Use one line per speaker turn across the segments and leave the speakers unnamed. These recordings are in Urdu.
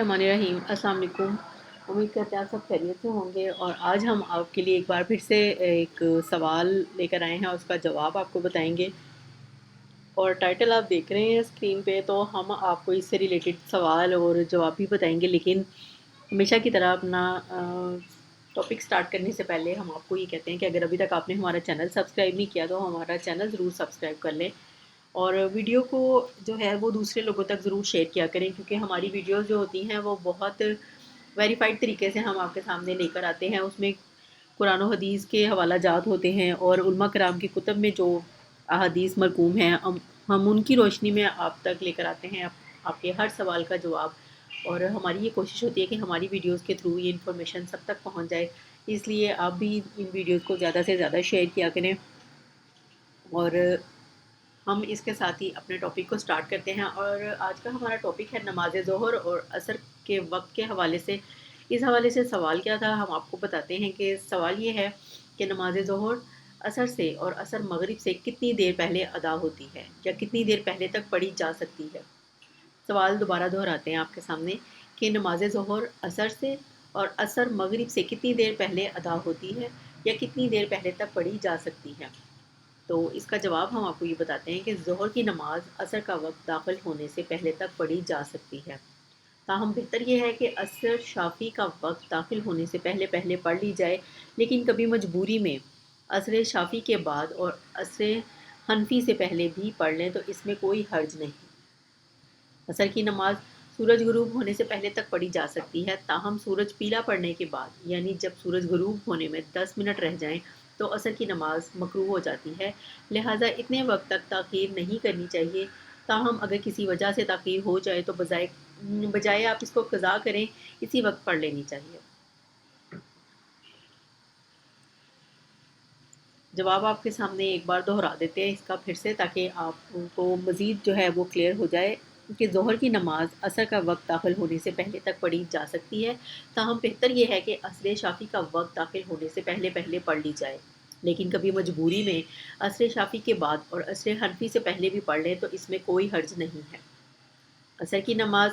الرحمن الرحیم، السلام علیکم۔ امید کرتے ہیں آپ سب خیریت سے ہوں گے، اور آج ہم آپ کے لیے ایک بار پھر سے ایک سوال لے کر آئے ہیں اور اس کا جواب آپ کو بتائیں گے۔ اور ٹائٹل آپ دیکھ رہے ہیں اسکرین پہ، تو ہم آپ کو اس سے ریلیٹڈ سوال اور جواب بھی بتائیں گے، لیکن ہمیشہ کی طرح اپنا ٹاپک سٹارٹ کرنے سے پہلے ہم آپ کو یہ کہتے ہیں کہ اگر ابھی تک آپ نے ہمارا چینل سبسکرائب نہیں کیا تو ہمارا چینل ضرور سبسکرائب کر لیں، اور ویڈیو کو جو ہے وہ دوسرے لوگوں تک ضرور شیئر کیا کریں، کیونکہ ہماری ویڈیوز جو ہوتی ہیں وہ بہت ویریفائڈ طریقے سے ہم آپ کے سامنے لے کر آتے ہیں۔ اس میں قرآن و حدیث کے حوالہ جات ہوتے ہیں، اور علماء کرام کی کتب میں جو احادیث مرقوم ہیں ہم ان کی روشنی میں آپ تک لے کر آتے ہیں آپ کے ہر سوال کا جواب۔ اور ہماری یہ کوشش ہوتی ہے کہ ہماری ویڈیوز کے تھرو یہ انفارمیشن سب تک پہنچ جائے، اس لیے آپ بھی ان ویڈیوز کو زیادہ سے زیادہ شیئر کیا کریں۔ اور ہم اس کے ساتھ ہی اپنے ٹاپک کو سٹارٹ کرتے ہیں، اور آج کا ہمارا ٹاپک ہے نماز ظہر اور عصر کے وقت کے حوالے سے۔ اس حوالے سے سوال کیا تھا ہم آپ کو بتاتے ہیں کہ سوال یہ ہے کہ نماز ظہر عصر سے اور عصر مغرب سے کتنی دیر پہلے ادا ہوتی ہے، یا کتنی دیر پہلے تک پڑھی جا سکتی ہے۔ سوال دوبارہ دہراتے ہیں آپ کے سامنے کہ نماز ظہر عصر سے اور عصر مغرب سے کتنی دیر پہلے ادا ہوتی ہے، یا کتنی دیر پہلے تک پڑھی جا سکتی ہے۔ تو اس کا جواب ہم آپ کو یہ بتاتے ہیں کہ ظہر کی نماز عصر کا وقت داخل ہونے سے پہلے تک پڑھی جا سکتی ہے، تاہم بہتر یہ ہے کہ عصر شافی کا وقت داخل ہونے سے پہلے پہلے پڑھ لی جائے، لیکن کبھی مجبوری میں عصر شافی کے بعد اور عصر حنفی سے پہلے بھی پڑھ لیں تو اس میں کوئی حرج نہیں۔ عصر کی نماز سورج غروب ہونے سے پہلے تک پڑھی جا سکتی ہے، تاہم سورج پیلا پڑنے کے بعد، یعنی جب سورج غروب ہونے میں 10 منٹ رہ جائیں تو عصر کی نماز مکروہ ہو جاتی ہے، لہٰذا اتنے وقت تک تاخیر نہیں کرنی چاہیے۔ تاہم اگر کسی وجہ سے تاخیر ہو جائے تو بجائے آپ اس کو قضا کریں، اسی وقت پڑھ لینی چاہیے۔ جواب آپ کے سامنے ایک بار دہرا دیتے ہیں اس کا پھر سے، تاکہ آپ کو مزید جو ہے وہ کلیئر ہو جائے کہ ظہر کی نماز عصر کا وقت داخل ہونے سے پہلے تک پڑھی جا سکتی ہے، تاہم بہتر یہ ہے کہ عصر شافی کا وقت داخل ہونے سے پہلے پہلے پڑھ لی جائے، لیکن کبھی مجبوری میں عصر شافی کے بعد اور عصر حنفی سے پہلے بھی پڑھ لیں تو اس میں کوئی حرج نہیں ہے۔ عصر کی نماز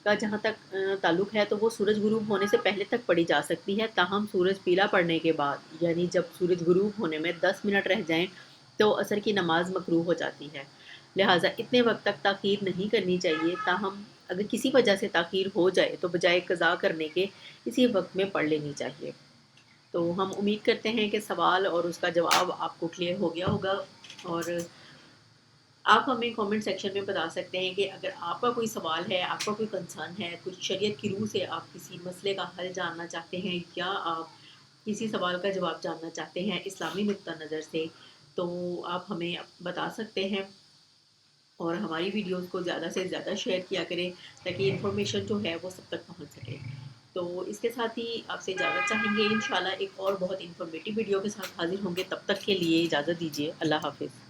کا جہاں تک تعلق ہے تو وہ سورج غروب ہونے سے پہلے تک پڑھی جا سکتی ہے، تاہم سورج پیلا پڑنے کے بعد، یعنی جب سورج غروب ہونے میں 10 منٹ رہ جائیں تو عصر کی نماز مکروہ ہو جاتی ہے، لہٰذا اتنے وقت تک تاخیر نہیں کرنی چاہیے۔ تاہم اگر کسی وجہ سے تاخیر ہو جائے تو بجائے قضا کرنے کے اسی وقت میں پڑھ لینی چاہیے۔ تو ہم امید کرتے ہیں کہ سوال اور اس کا جواب آپ کو کلیئر ہو گیا ہوگا، اور آپ ہمیں کامنٹ سیکشن میں بتا سکتے ہیں کہ اگر آپ کا کوئی سوال ہے، آپ کا کوئی کنسرن ہے، کچھ شریعت کی روح سے آپ کسی مسئلے کا حل جاننا چاہتے ہیں، یا آپ کسی سوال کا جواب جاننا چاہتے ہیں اسلامی نقطہ نظر سے، تو آپ ہمیں بتا سکتے ہیں، اور ہماری ویڈیوز کو زیادہ سے زیادہ شیئر کیا کریں تاکہ انفارمیشن جو ہے وہ سب تک پہنچ سکے۔ تو اس کے ساتھ ہی آپ سے اجازت چاہیں گے، انشاءاللہ ایک اور بہت انفارمیٹیو ویڈیو کے ساتھ حاضر ہوں گے، تب تک کے لیے اجازت دیجیے، اللہ حافظ۔